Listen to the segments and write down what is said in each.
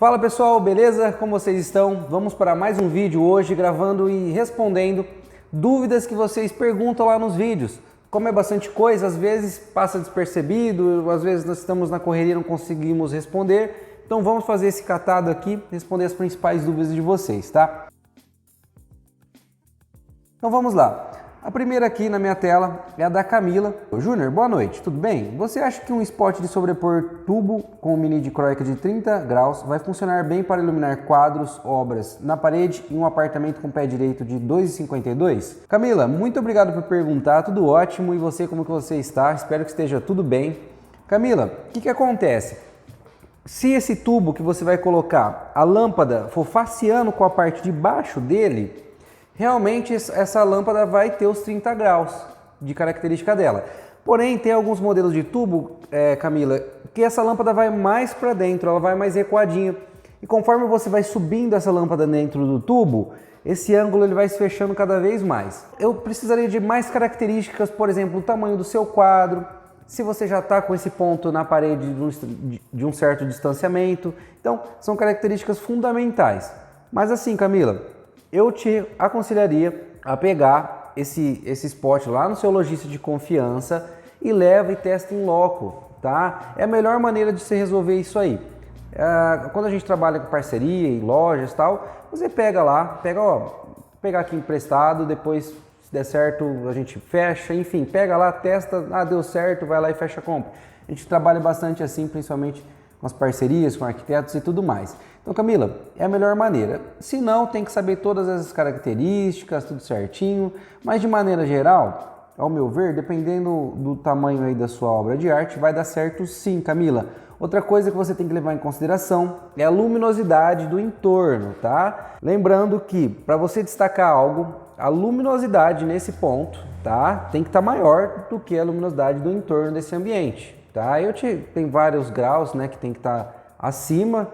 Fala pessoal, beleza? Como vocês estão? Vamos para mais um vídeo hoje gravando e respondendo dúvidas que vocês perguntam lá nos vídeos. Como é bastante coisa, às vezes passa despercebido, às vezes nós estamos na correria e não conseguimos responder. Então vamos fazer esse catado aqui, responder as principais dúvidas de vocês, tá? Então vamos lá. A primeira aqui na minha tela é a da Camila. Júnior, boa noite, tudo bem? Você acha que um spot de sobrepor tubo com mini dicróica de 30 graus vai funcionar bem para iluminar quadros, obras na parede em um apartamento com pé direito de 2,52? Camila, muito obrigado por perguntar, tudo ótimo. E você, como que você está? Espero que esteja tudo bem. Camila, o que acontece? Se esse tubo que você vai colocar, a lâmpada for faceando com a parte de baixo dele, realmente essa lâmpada vai ter os 30 graus de característica dela. Porém, tem alguns modelos de tubo, Camila, que essa lâmpada vai mais para dentro, ela vai mais recuadinha. E conforme você vai subindo essa lâmpada dentro do tubo, esse ângulo ele vai se fechando cada vez mais. Eu precisaria de mais características, por exemplo, o tamanho do seu quadro, se você já está com esse ponto na parede de um certo distanciamento. Então, são características fundamentais. Mas assim, Camila, eu te aconselharia a pegar esse spot lá no seu lojista de confiança e leva e testa em loco, tá? É a melhor maneira de se resolver isso aí. Quando a gente trabalha com parceria em lojas e tal, você pega lá, pegar aqui emprestado, depois se der certo a gente fecha, enfim, pega lá, testa, deu certo, vai lá e fecha a compra. A gente trabalha bastante assim, principalmente com as parcerias, com arquitetos e tudo mais. Então, Camila, é a melhor maneira. Se não, tem que saber todas essas características, tudo certinho. Mas de maneira geral, ao meu ver, dependendo do tamanho aí da sua obra de arte, vai dar certo sim, Camila. Outra coisa que você tem que levar em consideração é a luminosidade do entorno, tá? Lembrando que para você destacar algo, a luminosidade nesse ponto, tá? Tem que estar maior do que a luminosidade do entorno desse ambiente, tá? Tem vários graus, né, que tem que estar acima.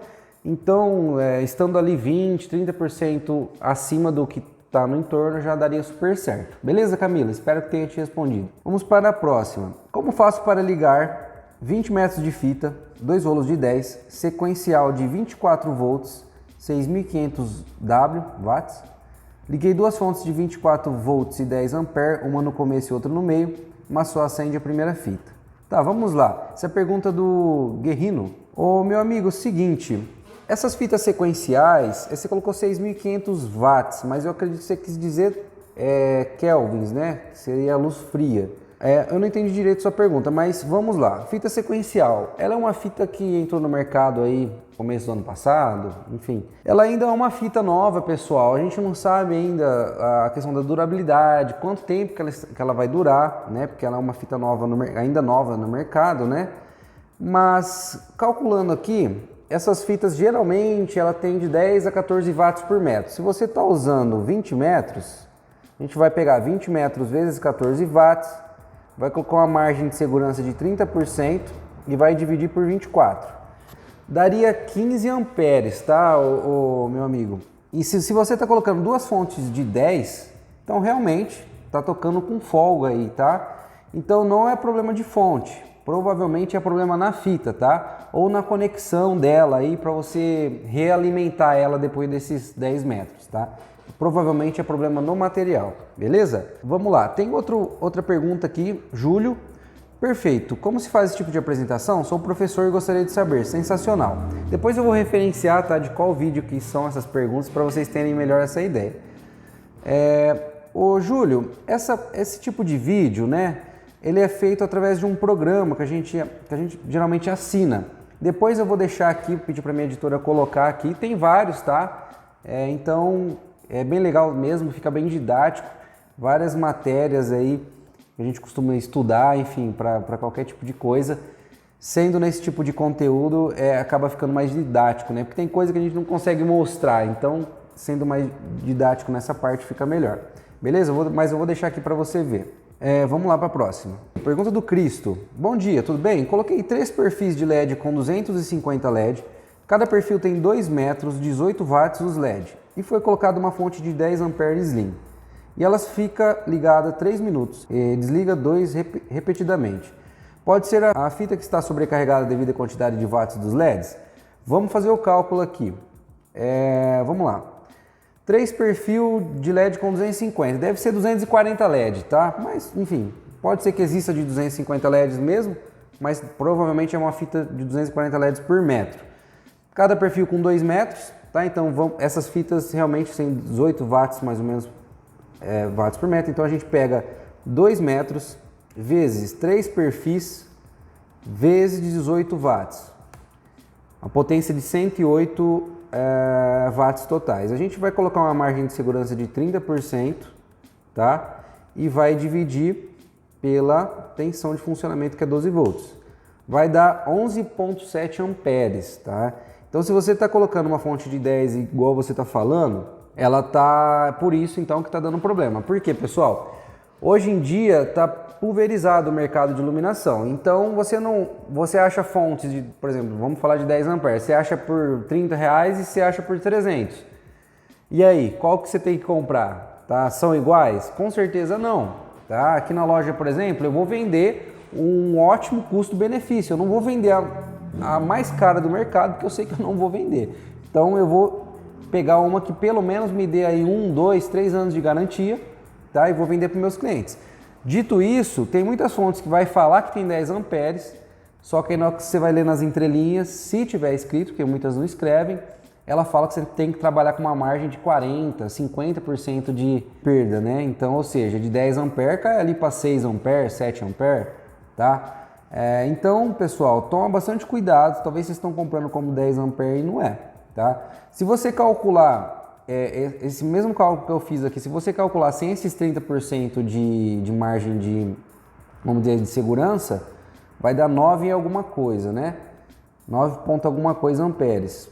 Então, estando ali 20%, 30% acima do que está no entorno, já daria super certo. Beleza, Camila? Espero que tenha te respondido. Vamos para a próxima. Como faço para ligar 20 metros de fita, 2 rolos de 10, sequencial de 24 volts, 6.500 watts? Liguei duas fontes de 24 volts e 10 ampere, uma no começo e outra no meio, mas só acende a primeira fita. Tá, vamos lá. Essa é a pergunta do Guerrino. Ô, meu amigo, seguinte... Essas fitas sequenciais, você colocou 6.500 watts, mas eu acredito que você quis dizer kelvins, né? Seria a luz fria. Eu não entendi direito sua pergunta, mas vamos lá. Fita sequencial, ela é uma fita que entrou no mercado aí começo do ano passado, enfim. Ela ainda é uma fita nova, pessoal. A gente não sabe ainda a questão da durabilidade, quanto tempo que ela vai durar, né? Porque ela é uma fita nova, ainda nova no mercado, né? Mas calculando aqui, essas fitas geralmente ela tem de 10 a 14 watts por metro. Se você está usando 20 metros, a gente vai pegar 20 metros vezes 14 watts, vai colocar uma margem de segurança de 30% e vai dividir por 24. Daria 15 amperes, tá, meu amigo? E se você está colocando duas fontes de 10, então realmente está tocando com folga aí, tá? Então não é problema de fonte. Provavelmente é problema na fita, tá? Ou na conexão dela aí para você realimentar ela depois desses 10 metros, tá? Provavelmente é problema no material, beleza? Vamos lá, tem outra pergunta aqui, Júlio. Perfeito, como se faz esse tipo de apresentação? Sou professor e gostaria de saber, sensacional. Depois eu vou referenciar, tá, de qual vídeo que são essas perguntas para vocês terem melhor essa ideia. Ô Júlio, esse tipo de vídeo, né? Ele é feito através de um programa que a gente geralmente assina. Depois eu vou deixar aqui, pedir para minha editora colocar aqui, tem vários, tá? Então é bem legal mesmo, fica bem didático, várias matérias aí que a gente costuma estudar, enfim, para qualquer tipo de coisa. Sendo nesse tipo de conteúdo, acaba ficando mais didático, né? Porque tem coisa que a gente não consegue mostrar, então sendo mais didático nessa parte fica melhor. Beleza? Mas eu vou deixar aqui para você ver. Vamos lá para a próxima. Pergunta do Cristo. Bom dia, tudo bem? Coloquei 3 perfis de LED com 250 LED. Cada perfil tem 2 metros, 18 watts os LED. E foi colocada uma fonte de 10 amperes Slim. E elas fica ligada 3 minutos. E desliga 2 repetidamente. Pode ser a fita que está sobrecarregada devido à quantidade de watts dos LEDs? Vamos fazer o cálculo aqui. Vamos lá. 3 perfil de LED com 250, deve ser 240 LED, tá? Mas, enfim, pode ser que exista de 250 LEDs mesmo, mas provavelmente é uma fita de 240 LEDs por metro. Cada perfil com 2 metros, tá? Então, essas fitas realmente têm 18 watts, mais ou menos, watts por metro. Então, a gente pega 2 metros vezes 3 perfis vezes 18 watts. A potência de 108 watts totais. A gente vai colocar uma margem de segurança de 30%, tá? E vai dividir pela tensão de funcionamento, que é 12 volts. Vai dar 11,7 amperes, tá? Então, se você está colocando uma fonte de 10 igual você está falando, ela tá por isso então que está dando problema. Por quê, pessoal? Hoje em dia está pulverizado o mercado de iluminação. Então você acha fontes de, por exemplo, vamos falar de 10 amperes, você acha por R$30 e você acha por 300. E aí, qual que você tem que comprar? Tá? São iguais? Com certeza não. Tá? Aqui na loja, por exemplo, eu vou vender um ótimo custo-benefício. Eu não vou vender a mais cara do mercado, porque eu sei que eu não vou vender. Então eu vou pegar uma que pelo menos me dê aí 1, 2, 3 anos de garantia, tá? E vou vender para meus clientes. Dito isso, tem muitas fontes que vai falar que tem 10 amperes, só que aí na hora que você vai ler nas entrelinhas, se tiver escrito, porque muitas não escrevem, ela fala que você tem que trabalhar com uma margem de 40%, 50% de perda, né? Então, ou seja, de 10 amperes cai ali para 6 amperes, 7 amperes, tá? Então, pessoal, toma bastante cuidado, talvez vocês estão comprando como 10 amperes e não é, tá? Se você calcular esse mesmo cálculo que eu fiz aqui, se você calcular sem esses 30% de margem de, vamos dizer, de segurança, vai dar 9 em alguma coisa, né? 9 ponto alguma coisa amperes.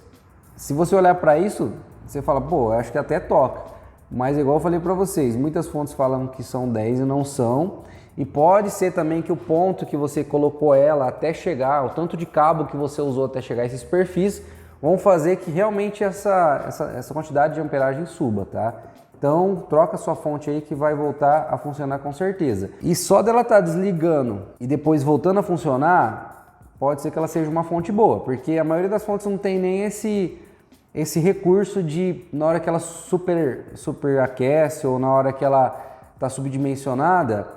Se você olhar para isso, você fala, pô, acho que até toca. Mas igual eu falei para vocês, muitas fontes falam que são 10 e não são. E pode ser também que o ponto que você colocou ela até chegar, o tanto de cabo que você usou até chegar a esses perfis, vão fazer que realmente essa quantidade de amperagem suba, tá? Então, troca sua fonte aí que vai voltar a funcionar com certeza. E só dela estar desligando e depois voltando a funcionar, pode ser que ela seja uma fonte boa, porque a maioria das fontes não tem nem esse recurso de, na hora que ela superaquece ou na hora que ela está subdimensionada,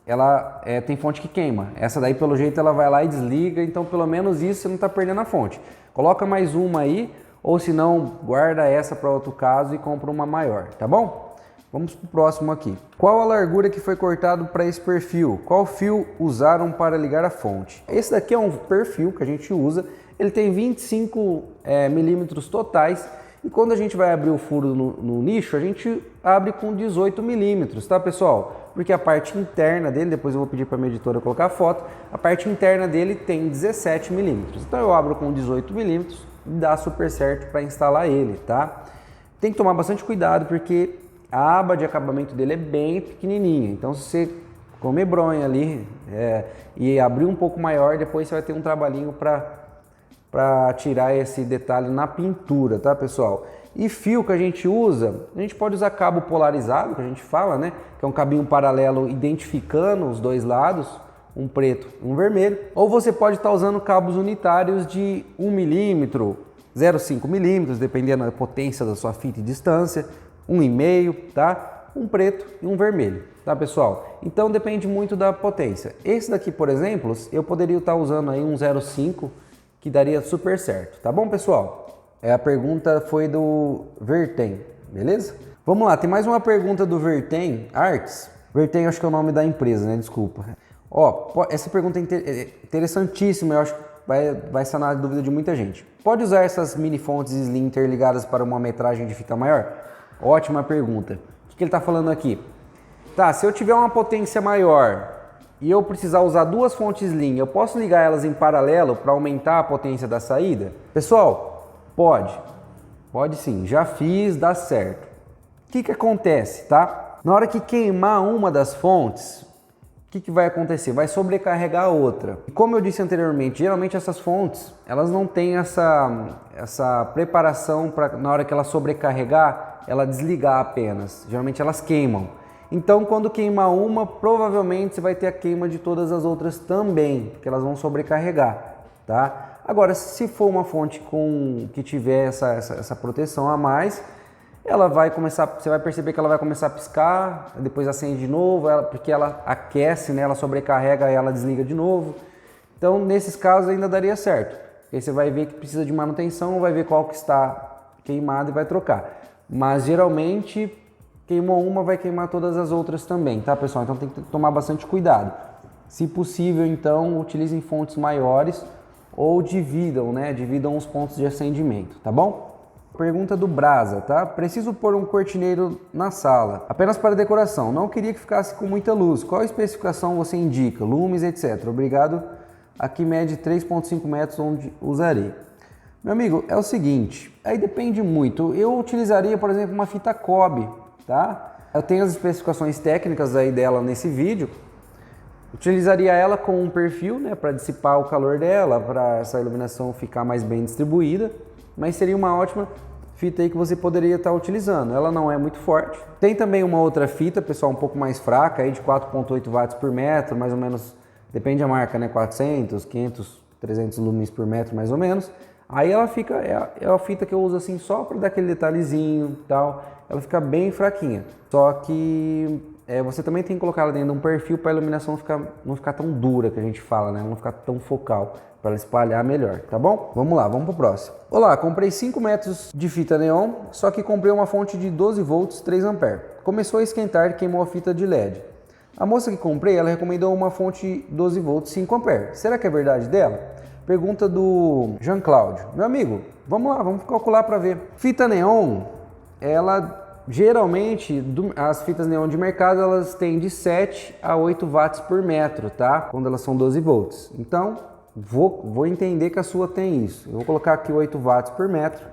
ela tem fonte que queima. Essa daí, pelo jeito, ela vai lá e desliga, então pelo menos isso você não está perdendo a fonte. Coloca mais uma aí, ou se não, guarda essa para outro caso e compra uma maior, tá bom? Vamos pro próximo aqui. Qual a largura que foi cortado para esse perfil? Qual fio usaram para ligar a fonte? Esse daqui é um perfil que a gente usa, ele tem 25 milímetros totais, e quando a gente vai abrir o furo no nicho, a gente abre com 18 milímetros, tá, pessoal? Porque a parte interna dele, depois eu vou pedir para a minha editora colocar a foto, a parte interna dele tem 17 milímetros. Então eu abro com 18 milímetros e dá super certo para instalar ele, tá? Tem que tomar bastante cuidado porque a aba de acabamento dele é bem pequenininha. Então se você comer bronha ali e abrir um pouco maior, depois você vai ter um trabalhinho para tirar esse detalhe na pintura, tá, pessoal? E fio que a gente usa, a gente pode usar cabo polarizado, que a gente fala, né? Que é um cabinho paralelo identificando os dois lados, um preto e um vermelho. Ou você pode estar usando cabos unitários de 1 milímetro, 0,5 milímetros, dependendo da potência da sua fita e distância, 1,5, tá? Um preto e um vermelho, tá, pessoal? Então depende muito da potência. Esse daqui, por exemplo, eu poderia estar usando aí um 0,5, que daria super certo, tá bom, pessoal? A pergunta foi do Vertem, beleza? Vamos lá, tem mais uma pergunta do Vertem Arts. Vertem acho que é o nome da empresa, né? Desculpa. Ó, essa pergunta é interessantíssima, eu acho que vai sanar a dúvida de muita gente. Pode usar essas mini fontes Slim interligadas para uma metragem de fita maior? Ótima pergunta. O que ele está falando aqui? Tá, se eu tiver uma potência maior e eu precisar usar duas fontes Slim, eu posso ligar elas em paralelo para aumentar a potência da saída? Pessoal, pode sim, já fiz, dá certo. O que acontece, tá? Na hora que queimar uma das fontes, o que vai acontecer? Vai sobrecarregar a outra. E como eu disse anteriormente, geralmente essas fontes, elas não têm essa preparação para na hora que ela sobrecarregar, ela desligar apenas. Geralmente elas queimam. Então, quando queimar uma, provavelmente você vai ter a queima de todas as outras também, porque elas vão sobrecarregar, tá? Agora, se for uma fonte que tiver essa proteção a mais, ela vai começar, você vai perceber que ela vai começar a piscar, depois acende de novo, porque ela aquece, né? Ela sobrecarrega e ela desliga de novo. Então, nesses casos ainda daria certo. Aí você vai ver que precisa de manutenção, vai ver qual que está queimado e vai trocar. Mas geralmente queimou uma, vai queimar todas as outras também, tá, pessoal? Então tem que tomar bastante cuidado. Se possível, então, utilizem fontes maiores ou dividam, né? Dividam os pontos de acendimento, tá bom? Pergunta do Brasa, tá? Preciso pôr um cortineiro na sala, apenas para decoração. Não queria que ficasse com muita luz. Qual especificação você indica? Lumes, etc. Obrigado. Aqui mede 3,5 metros onde usarei. Meu amigo, é o seguinte, aí depende muito. Eu utilizaria, por exemplo, uma fita Kobe, tá? Eu tenho as especificações técnicas aí dela nesse vídeo. Utilizaria ela com um perfil, né, para dissipar o calor dela, para essa iluminação ficar mais bem distribuída, mas seria uma ótima fita aí que você poderia estar utilizando. Ela não é muito forte. Tem também uma outra fita, pessoal, um pouco mais fraca, aí de 4,8 watts por metro, mais ou menos, depende da marca, né, 400, 500, 300 lumens por metro, mais ou menos. Aí ela fica, é a fita que eu uso assim só para dar aquele detalhezinho e tal, ela fica bem fraquinha. Só que você também tem que colocar ela dentro de um perfil para a iluminação não ficar tão dura, que a gente fala, né? Não ficar tão focal, para ela espalhar melhor, tá bom? Vamos lá, vamos pro próximo. Olá, comprei 5 metros de fita neon, só que comprei uma fonte de 12 volts, 3 amperes. Começou a esquentar e queimou a fita de LED. A moça que comprei, ela recomendou uma fonte 12 volts, 5 amperes. Será que é verdade dela? Pergunta do Jean Cláudio. Meu amigo, vamos lá, vamos calcular para ver. Fita neon, ela geralmente, as fitas neon de mercado, elas têm de 7 a 8 watts por metro, tá? Quando elas são 12 volts. Então, vou entender que a sua tem isso. Eu vou colocar aqui 8 watts por metro,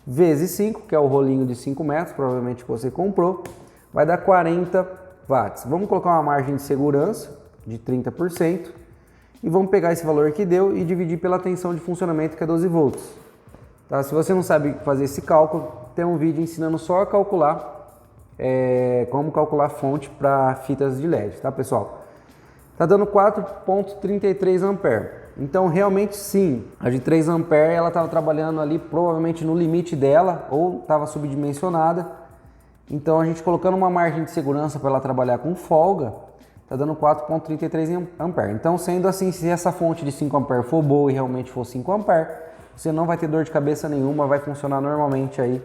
vezes 5, que é o rolinho de 5 metros, provavelmente que você comprou, vai dar 40 watts. Vamos colocar uma margem de segurança de 30%. E vamos pegar esse valor que deu e dividir pela tensão de funcionamento, que é 12 volts. Tá? Se você não sabe fazer esse cálculo, tem um vídeo ensinando só a calcular como calcular fonte para fitas de LED, tá, pessoal? Tá dando 4,33 ampere. Então, realmente sim, a de 3 ampere ela estava trabalhando ali provavelmente no limite dela ou estava subdimensionada. Então, a gente colocando uma margem de segurança para ela trabalhar com folga, está dando 4,33 ampere. Então, sendo assim, se essa fonte de 5 ampere for boa e realmente for 5 ampere, você não vai ter dor de cabeça nenhuma, vai funcionar normalmente aí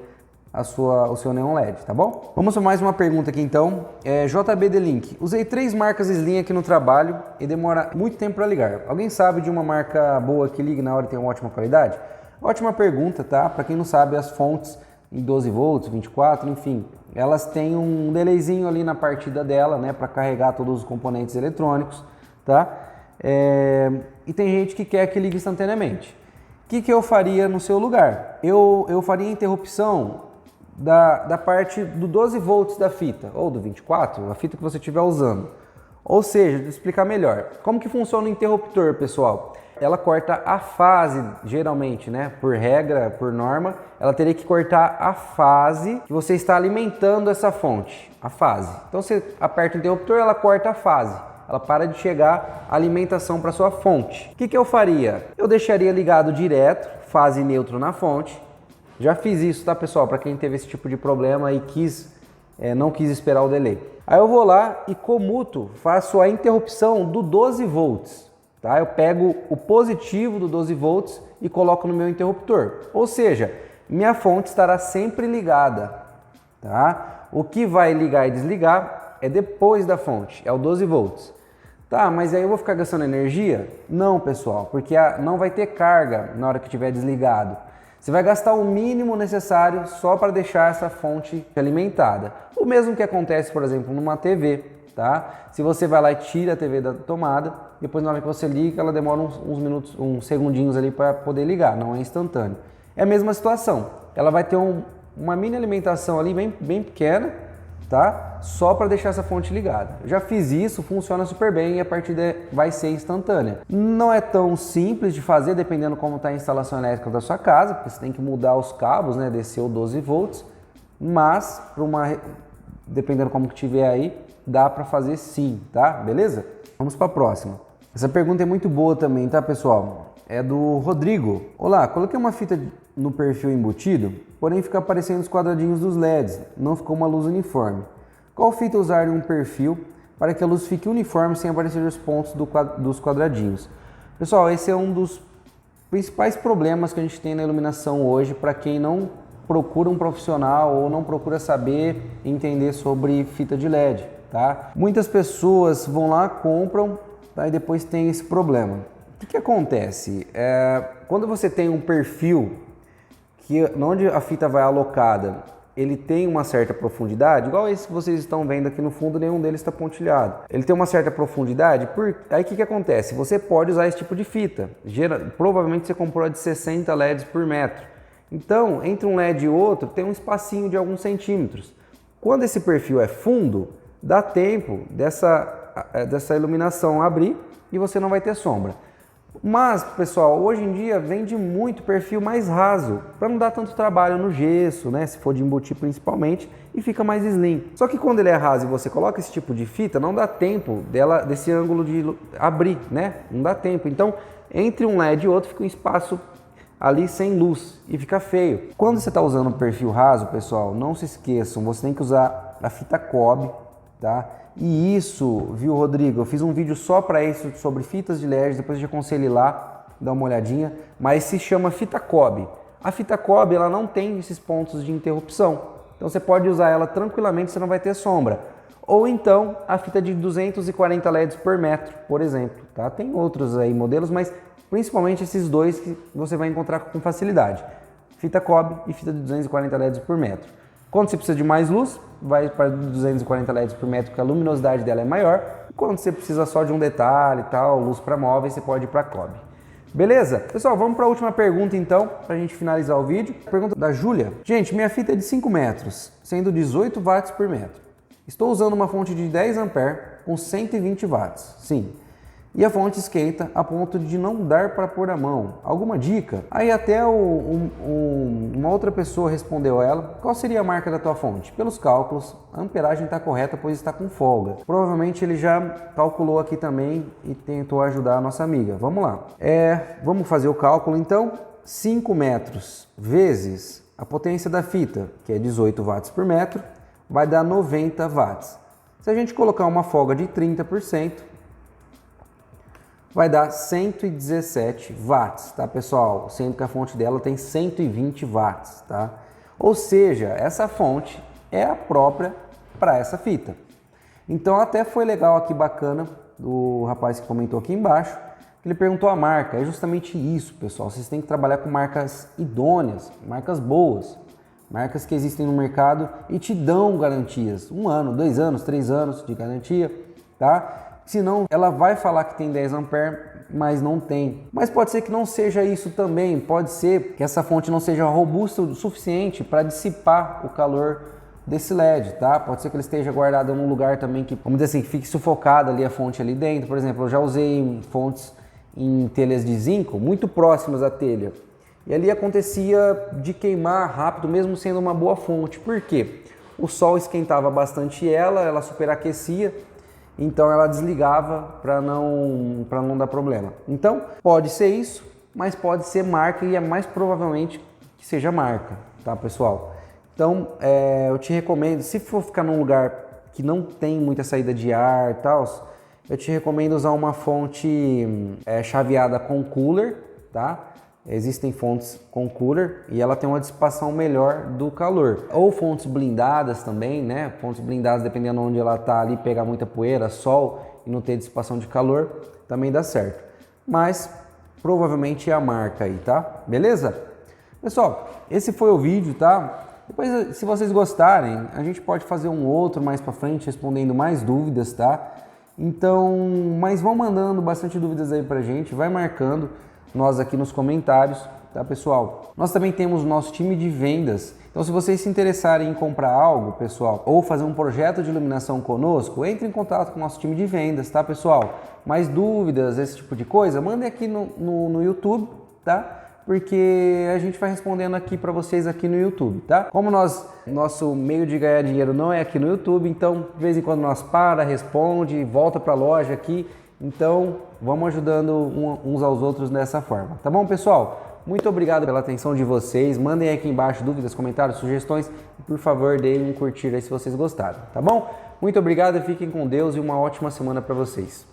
o seu neon LED, tá bom? Vamos para mais uma pergunta aqui então. JB The Link. Usei 3 marcas Slim aqui no trabalho e demora muito tempo para ligar. Alguém sabe de uma marca boa que ligue na hora e tem uma ótima qualidade? Ótima pergunta, tá? Para quem não sabe, as fontes em 12 volts, 24, enfim, elas têm um delayzinho ali na partida dela, né, para carregar todos os componentes eletrônicos, tá? E tem gente que quer que ligue instantaneamente. O que eu faria no seu lugar? Eu faria interrupção da parte do 12 volts da fita, ou do 24, a fita que você estiver usando. Ou seja, deixa eu explicar melhor. Como que funciona o interruptor, pessoal? Ela corta a fase, geralmente, né? Por regra, por norma, ela teria que cortar a fase que você está alimentando essa fonte, a fase. Então você aperta o interruptor, ela corta a fase. Ela para de chegar a alimentação para sua fonte. O que eu faria? Eu deixaria ligado direto, fase neutro na fonte. Já fiz isso, tá, pessoal? Para quem teve esse tipo de problema e não quis esperar o delay. Aí eu vou lá e comuto, faço a interrupção do 12 volts. Tá? Eu pego o positivo do 12 volts e coloco no meu interruptor. Ou seja, minha fonte estará sempre ligada. Tá? O que vai ligar e desligar é depois da fonte, é o 12 volts. Tá, mas aí eu vou ficar gastando energia? Não, pessoal, porque não vai ter carga na hora que estiver desligado. Você vai gastar o mínimo necessário só para deixar essa fonte alimentada. O mesmo que acontece, por exemplo, numa TV. Tá? Se você vai lá e tira a TV da tomada, depois na hora que você liga, ela demora uns minutos, uns segundinhos ali para poder ligar, não é instantâneo. É a mesma situação, ela vai ter uma mini alimentação ali bem pequena, tá? Só para deixar essa fonte ligada. Eu já fiz isso, funciona super bem e a partida vai ser instantânea. Não é tão simples de fazer, dependendo como está a instalação elétrica da sua casa, porque você tem que mudar os cabos, né? Descer o 12 volts, mas dependendo como que tiver aí, dá para fazer sim, tá? Beleza? Vamos para a próxima. Essa pergunta é muito boa também, tá, pessoal? é do Rodrigo. Olá, coloquei uma fita no perfil embutido, porém fica aparecendo os quadradinhos dos LEDs, não ficou uma luz uniforme. Qual fita usar em um perfil para que a luz fique uniforme sem aparecer os pontos dos quadradinhos? Pessoal, esse é um dos principais problemas que a gente tem na iluminação hoje para quem não procura um profissional ou não procura saber entender sobre fita de LED, tá? Muitas pessoas vão lá, compram, tá? E depois tem esse problema. O que acontece? Quando você tem um perfil que onde a fita vai alocada, ele tem uma certa profundidade, igual esse que vocês estão vendo aqui no fundo, nenhum deles está pontilhado. Ele tem uma certa profundidade, aí o que acontece? Você pode usar esse tipo de fita. Provavelmente você comprou a de 60 LEDs por metro. Então, entre um LED e outro, tem um espacinho de alguns centímetros. Quando esse perfil é fundo, dá tempo dessa iluminação abrir e você não vai ter sombra. Mas, pessoal, hoje em dia vende muito perfil mais raso, para não dar tanto trabalho no gesso, né? Se for de embutir principalmente, e fica mais slim. Só que quando ele é raso e você coloca esse tipo de fita, não dá tempo desse ângulo de abrir, né? Não dá tempo. Então, entre um LED e outro fica um espaço ali sem luz e fica feio. Quando você está usando um perfil raso, pessoal, não se esqueçam, você tem que usar a fita Cobb, tá? E isso, viu, Rodrigo? Eu fiz um vídeo só para isso, sobre fitas de LED, depois eu te aconselho ir lá, dar uma olhadinha, mas se chama fita Cobb. A fita Cobb, ela não tem esses pontos de interrupção, então você pode usar ela tranquilamente, você não vai ter sombra. Ou então a fita de 240 LEDs por metro, por exemplo, tá? Tem outros aí modelos, mas principalmente esses dois que você vai encontrar com facilidade. Fita Cobb e fita de 240 LEDs por metro. Quando você precisa de mais luz, vai para 240 LEDs por metro, porque a luminosidade dela é maior. E quando você precisa só de um detalhe e tal, luz para móveis, você pode ir para Cobb. Beleza? Pessoal, vamos para a última pergunta então, para a gente finalizar o vídeo. Pergunta da Júlia. Gente, minha fita é de 5 metros, sendo 18 watts por metro. Estou usando uma fonte de 10 amperes com 120 watts. Sim. E a fonte esquenta a ponto de não dar para pôr a mão. Alguma dica? Aí até uma outra pessoa respondeu ela: qual seria a marca da tua fonte? Pelos cálculos, a amperagem está correta, pois está com folga. Provavelmente ele já calculou aqui também e tentou ajudar a nossa amiga. Vamos lá. Vamos fazer o cálculo então. 5 metros vezes a potência da fita, que é 18 watts por metro, vai dar 90 watts. Se a gente colocar uma folga de 30%, vai dar 117 watts, tá, pessoal? Sendo que a fonte dela tem 120 watts, tá? Ou seja, essa fonte é a própria para essa fita. Então até foi legal aqui, bacana, do rapaz que comentou aqui embaixo, que ele perguntou a marca. É justamente isso, pessoal. Vocês têm que trabalhar com marcas idôneas, marcas boas, marcas que existem no mercado e te dão garantias. 1 ano, 2 anos, 3 anos de garantia, tá? Senão ela vai falar que tem 10 amperes, mas não tem. Mas pode ser que não seja isso também. Pode ser que essa fonte não seja robusta o suficiente para dissipar o calor desse LED, tá? Pode ser que ele esteja guardado em um lugar também que, vamos dizer assim, que fique sufocada ali a fonte ali dentro. Por exemplo, eu já usei fontes em telhas de zinco muito próximas à telha. E ali acontecia de queimar rápido, mesmo sendo uma boa fonte. Por quê? O sol esquentava bastante ela superaquecia. Então ela desligava para não dar problema. Então pode ser isso, mas pode ser marca e é mais provavelmente que seja marca, tá, pessoal? Então eu te recomendo, se for ficar num lugar que não tem muita saída de ar e tal, eu te recomendo usar uma fonte chaveada com cooler, tá? Existem fontes com cooler e ela tem uma dissipação melhor do calor. Ou fontes blindadas também, né? Fontes blindadas, dependendo de onde ela tá ali, pegar muita poeira, sol e não ter dissipação de calor, também dá certo. Mas provavelmente é a marca aí, tá? Beleza? Pessoal, esse foi o vídeo, tá? Depois, se vocês gostarem, a gente pode fazer um outro mais pra frente, respondendo mais dúvidas, tá? Então, mas vão mandando bastante dúvidas aí pra gente, vai marcando nós aqui nos comentários, tá, pessoal? Nós também temos o nosso time de vendas. Então, se vocês se interessarem em comprar algo, pessoal, ou fazer um projeto de iluminação conosco, entre em contato com o nosso time de vendas, tá, pessoal? Mais dúvidas, esse tipo de coisa, mandem aqui no YouTube, tá? Porque a gente vai respondendo aqui para vocês aqui no YouTube, tá? Como nosso meio de ganhar dinheiro não é aqui no YouTube, então de vez em quando nós responde, volta para a loja aqui Então, vamos ajudando uns aos outros dessa forma. Tá bom, pessoal? Muito obrigado pela atenção de vocês. Mandem aqui embaixo dúvidas, comentários, sugestões. E, por favor, deem um curtir aí se vocês gostaram, tá bom? Muito obrigado, fiquem com Deus e uma ótima semana para vocês.